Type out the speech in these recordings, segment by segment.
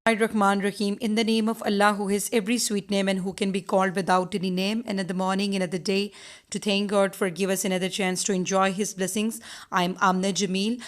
Rahman Rahim, in the name of Allah, who has every sweet name and who can be called without any name, and at the morning and at the day, to thank God for give us another chance to enjoy His blessings. I'm Amna Jamil.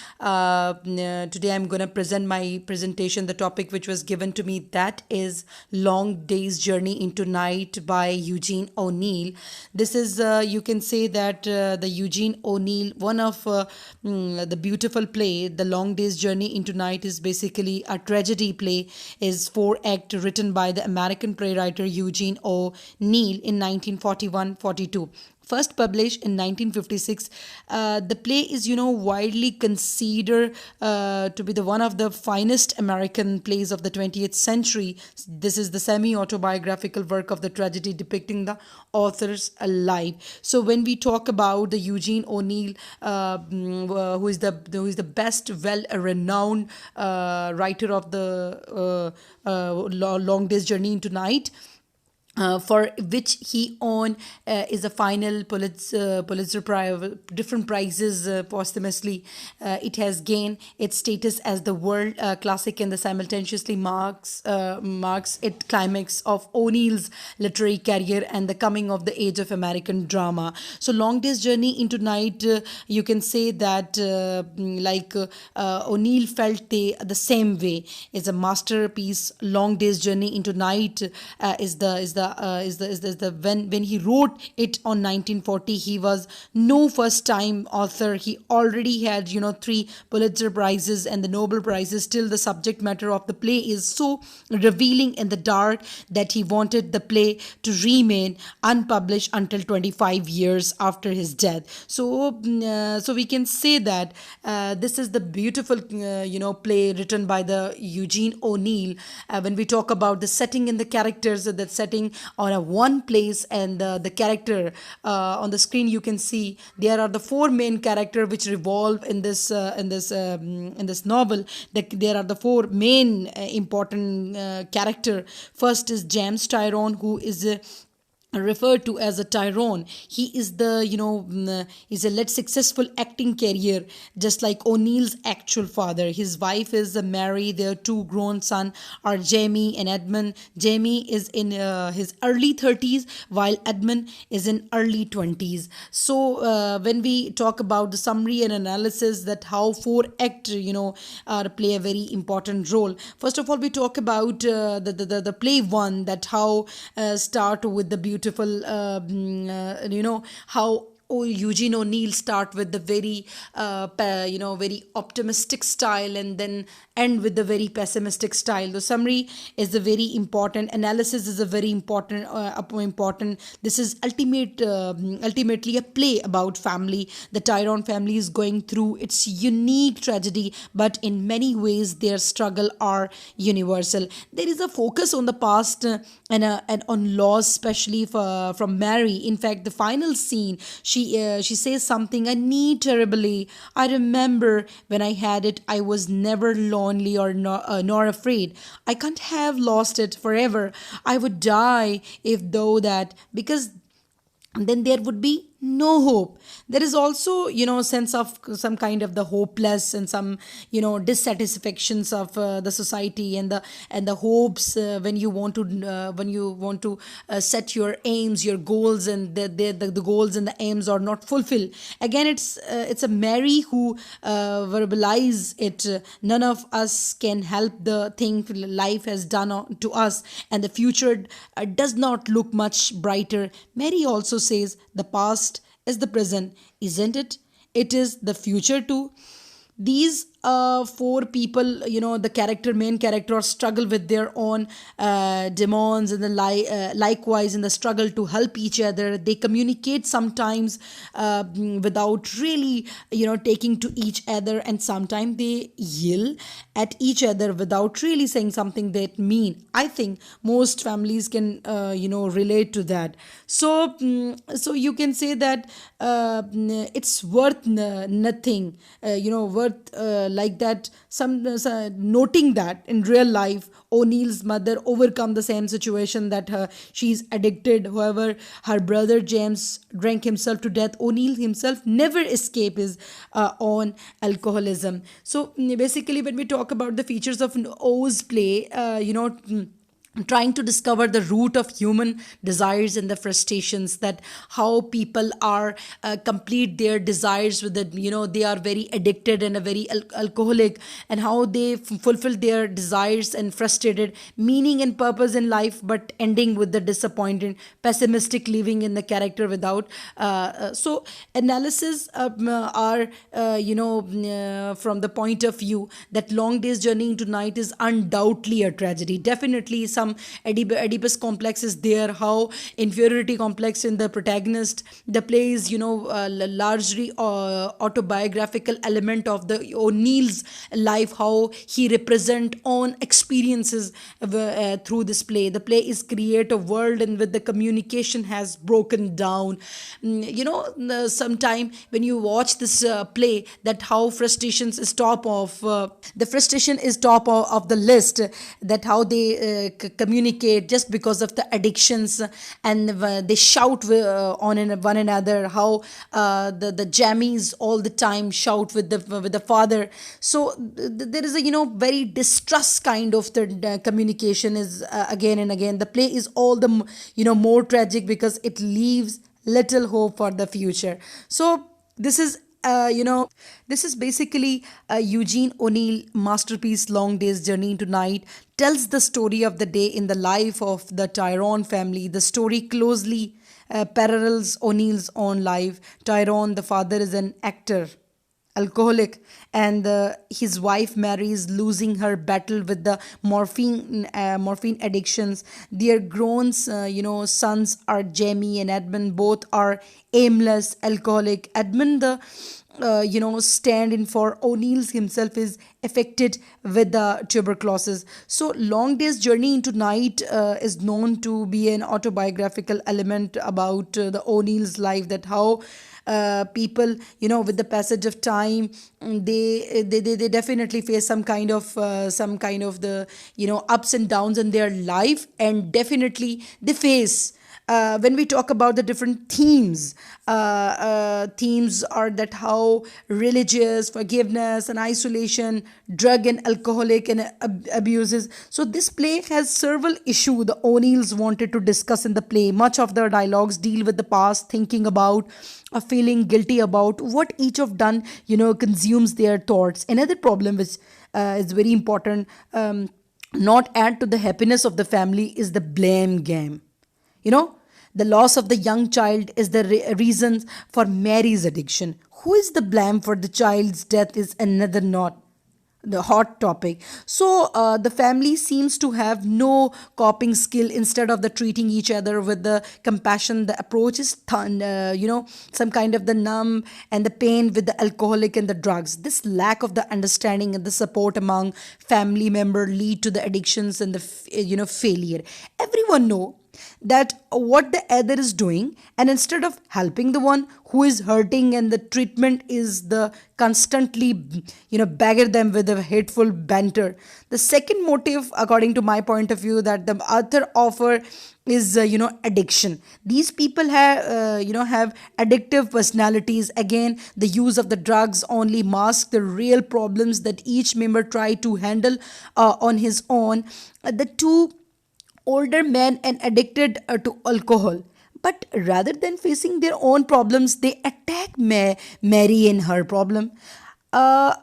Today I'm going to present my presentation, the topic which was given to me, that is Long Day's Journey into Night by Eugene O'Neill. This is, you can say that the Eugene O'Neill, one of the beautiful play, The Long Day's Journey into Night, is basically a tragedy play, is four act written by the American playwright Eugene O'Neill in 1941-42. First published in 1956, the play is, widely considered to be the one of the finest American plays of the 20th century. This is the semi-autobiographical work of the tragedy depicting the author's life. So when we talk about the Eugene O'Neill, who is the best, well-renowned writer of the Long Day's Journey into Night, for which he won is a final Pulitzer Prize, different prizes posthumously. It has gained its status as the world classic and the simultaneously marks its climax of O'Neill's literary career and the coming of the age of American drama. So, Long Day's Journey into Night, you can say that O'Neill felt the same way. It's a masterpiece. Long Day's Journey into Night is the when he wrote it on 1940, he was no first time author. He already had three Pulitzer prizes and the Nobel prizes. Still, the subject matter of the play is so revealing in the dark that he wanted the play to remain unpublished until 25 years after his death. So we can say that this is the beautiful play written by the Eugene O'Neill. When we talk about the setting and the characters, that setting on a one place, and the character on the screen, you can see there are the four main characters which revolve in this novel. There are the four main important character. First is James Tyrone, who is referred to as a Tyrone. He is is a led successful acting career, just like O'Neill's actual father. His wife is Mary. Their two grown sons are Jamie and Edmund. Jamie is in his early 30s, while Edmund is in early 20s. So when we talk about the summary and analysis, that how four act play a very important role. First of all, we talk about the play one, that how start with the beautiful how Eugene O'Neill start with the very very optimistic style, and then end with the very pessimistic style. The summary is the very important, analysis is a very important. This is ultimately a play about family. The Tyrone family is going through its unique tragedy, but in many ways their struggle are universal. There is a focus on the past, and on loss, especially from Mary. In fact, the final scene, she says something, "I need terribly. I remember when I had it, I was never lonely or nor afraid. I can't have lost it forever. I would die if though that, because then there would be no hope." There is also sense of some kind of the hopeless and some dissatisfactions of the society, and the hopes, when you want to set your aims, your goals, and the goals and the aims are not fulfilled. Again, it's a Mary who verbalize it. None of us can help the thing life has done to us, and the future does not look much brighter. Mary also says the past is the present, isn't it? It is the future too. These four people, the main character, struggle with their own demons, and likewise in the struggle to help each other. They communicate sometimes without really taking to each other, and sometimes they yell at each other without really saying something that mean. I think most families can relate to that. So you can say that it's worth nothing, worth like that, noting that in real life O'Neill's mother overcome the same situation, that she's addicted. However, her brother James drank himself to death. O'Neill himself never escape his own alcoholism. So basically, when we talk about the features of O's play, trying to discover the root of human desires and the frustrations, that how people are complete their desires with it, they are very addicted and a very alcoholic, and how they fulfill their desires and frustrated meaning and purpose in life, but ending with the disappointed pessimistic living in the character without so analysis are from the point of view that Long Day's Journey into Night is undoubtedly a tragedy. Definitely some Oedipus complex is there, how inferiority complex in the protagonist. The play is largely autobiographical element of the O'Neill's life, how he represent own experiences through this play. The play is create a world in which the communication has broken down. Sometime when you watch this play, that how frustrations is top of the frustration is top of the list, that how they communicate just because of the addictions, and they shout on one another, how the jammies all the time shout with the father. So there is a very distrust kind of the communication is again and again. The play is all the more tragic because it leaves little hope for the future. So this is basically Eugene O'Neill masterpiece. Long Day's Journey into Night tells the story of the day in the life of the Tyrone family. The story closely parallels O'Neill's own life. Tyrone, the father, is an actor, alcoholic, and his wife Mary is losing her battle with the morphine addictions. Their grown sons are Jamie and Edmund. Both are aimless alcoholic. Edmund, the stand in for O'Neill's himself, is affected with the tuberculosis. So Long Day's Journey into Night is known to be an autobiographical element about the O'Neill's life, that how people, with the passage of time, they definitely face some kind of the ups and downs in their life, and definitely they face when we talk about the different themes are that how religious, forgiveness and isolation, drug and alcoholic and abuses. So this play has several issues the O'Neills wanted to discuss in the play. Much of their dialogues deal with the past, thinking about or feeling guilty about what each of done, consumes their thoughts. Another problem which is very important, not add to the happiness of the family, is the blame game. The loss of the young child is the reason for Mary's addiction. Who is the blame for the child's death is another not the hot topic. So the family seems to have no coping skill. Instead of the treating each other with the compassion, the approach is some kind of the numb and the pain with the alcoholic and the drugs. This lack of the understanding and the support among family member lead to the addictions and the failure. Everyone know that what the other is doing, and instead of helping the one who is hurting, and the treatment is the constantly bagger them with a hateful banter. The second motive, according to my point of view, that the author offer is addiction. These people have addictive personalities. Again, the use of the drugs only mask the real problems that each member try to handle on his own. The two older men and addicted to alcohol, but rather than facing their own problems, they attack Mary and her problem. uh,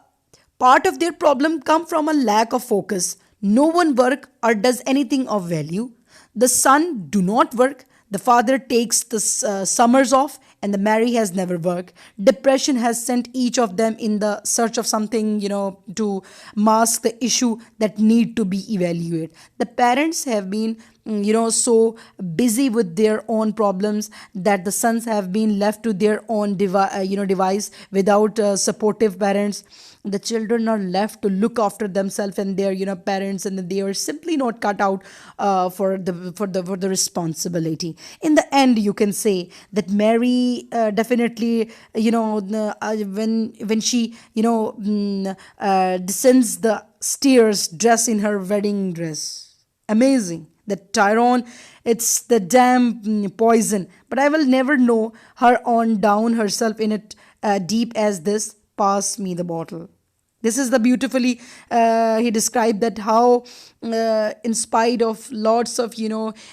Part of their problem come from a lack of focus. No one work or does anything of value. The son do not work. The father takes the summers off, and the Mary has never worked. Depression has sent each of them in the search of something, to mask the issue that need to be evaluated. The parents have been so busy with their own problems that the sons have been left to their own device without supportive parents. The children are left to look after themselves and their parents, and they are simply not cut out for the responsibility. In the end, you can say that Mary definitely, when she descends the stairs dressed in her wedding dress, amazing. The Tyrone, it's the damn poison, but I will never know her on down herself in it deep as this. Pass me the bottle. This is the beautifully he described that how in spite of lots of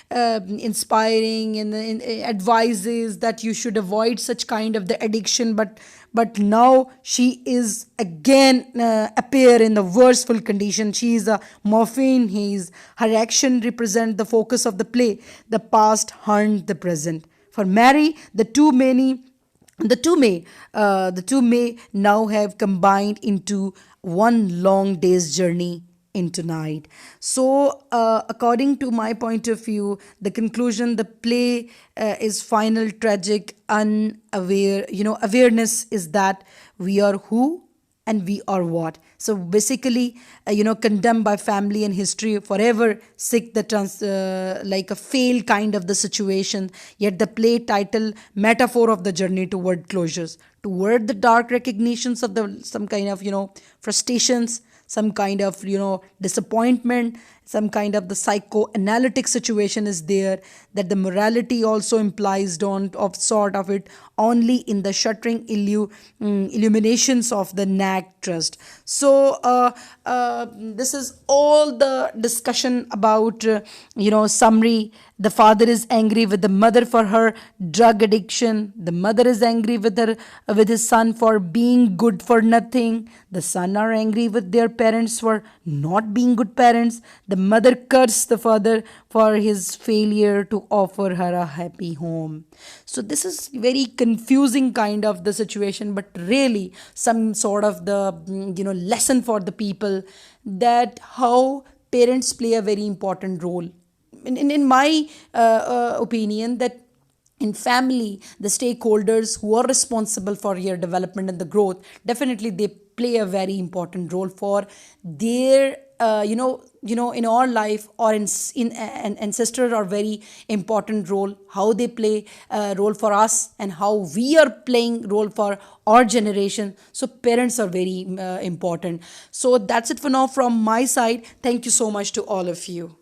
inspiring and advices that you should avoid such kind of the addiction, but now she is again appear in the worstful condition. She is a morphine haze. Her action represent the focus of the play. The past haunt the present. For Mary, the two may now have combined into one long day's journey into night. So according to my point of view, the conclusion, the play is final, tragic, unaware. Awareness is that we are who and we are what. So basically, condemned by family and history, forever sick the like a fail kind of the situation. Yet the play title metaphor of the journey toward closures, toward the dark recognitions of the some kind of frustrations, some kind of disappointment, some kind of the psychoanalytic situation is there, that the morality also implies don't of sort of it only in the shuttering illuminations of the nag trust. So this is all the discussion about summary. The father is angry with the mother for her drug addiction. The mother is angry with his son for being good for nothing. The son are angry with their parents for not being good parents. The mother cursed the father for his failure to offer her a happy home. So this is very confusing kind of the situation, but really some sort of the lesson for the people, that how parents play a very important role. In my opinion, that in family, the stakeholders who are responsible for your development and the growth, definitely they play a very important role for their in our life, or in an ancestor are very important role, how they play a role for us and how we are playing role for our generation. So parents are very important. So that's it for now from my side. Thank you so much to all of you.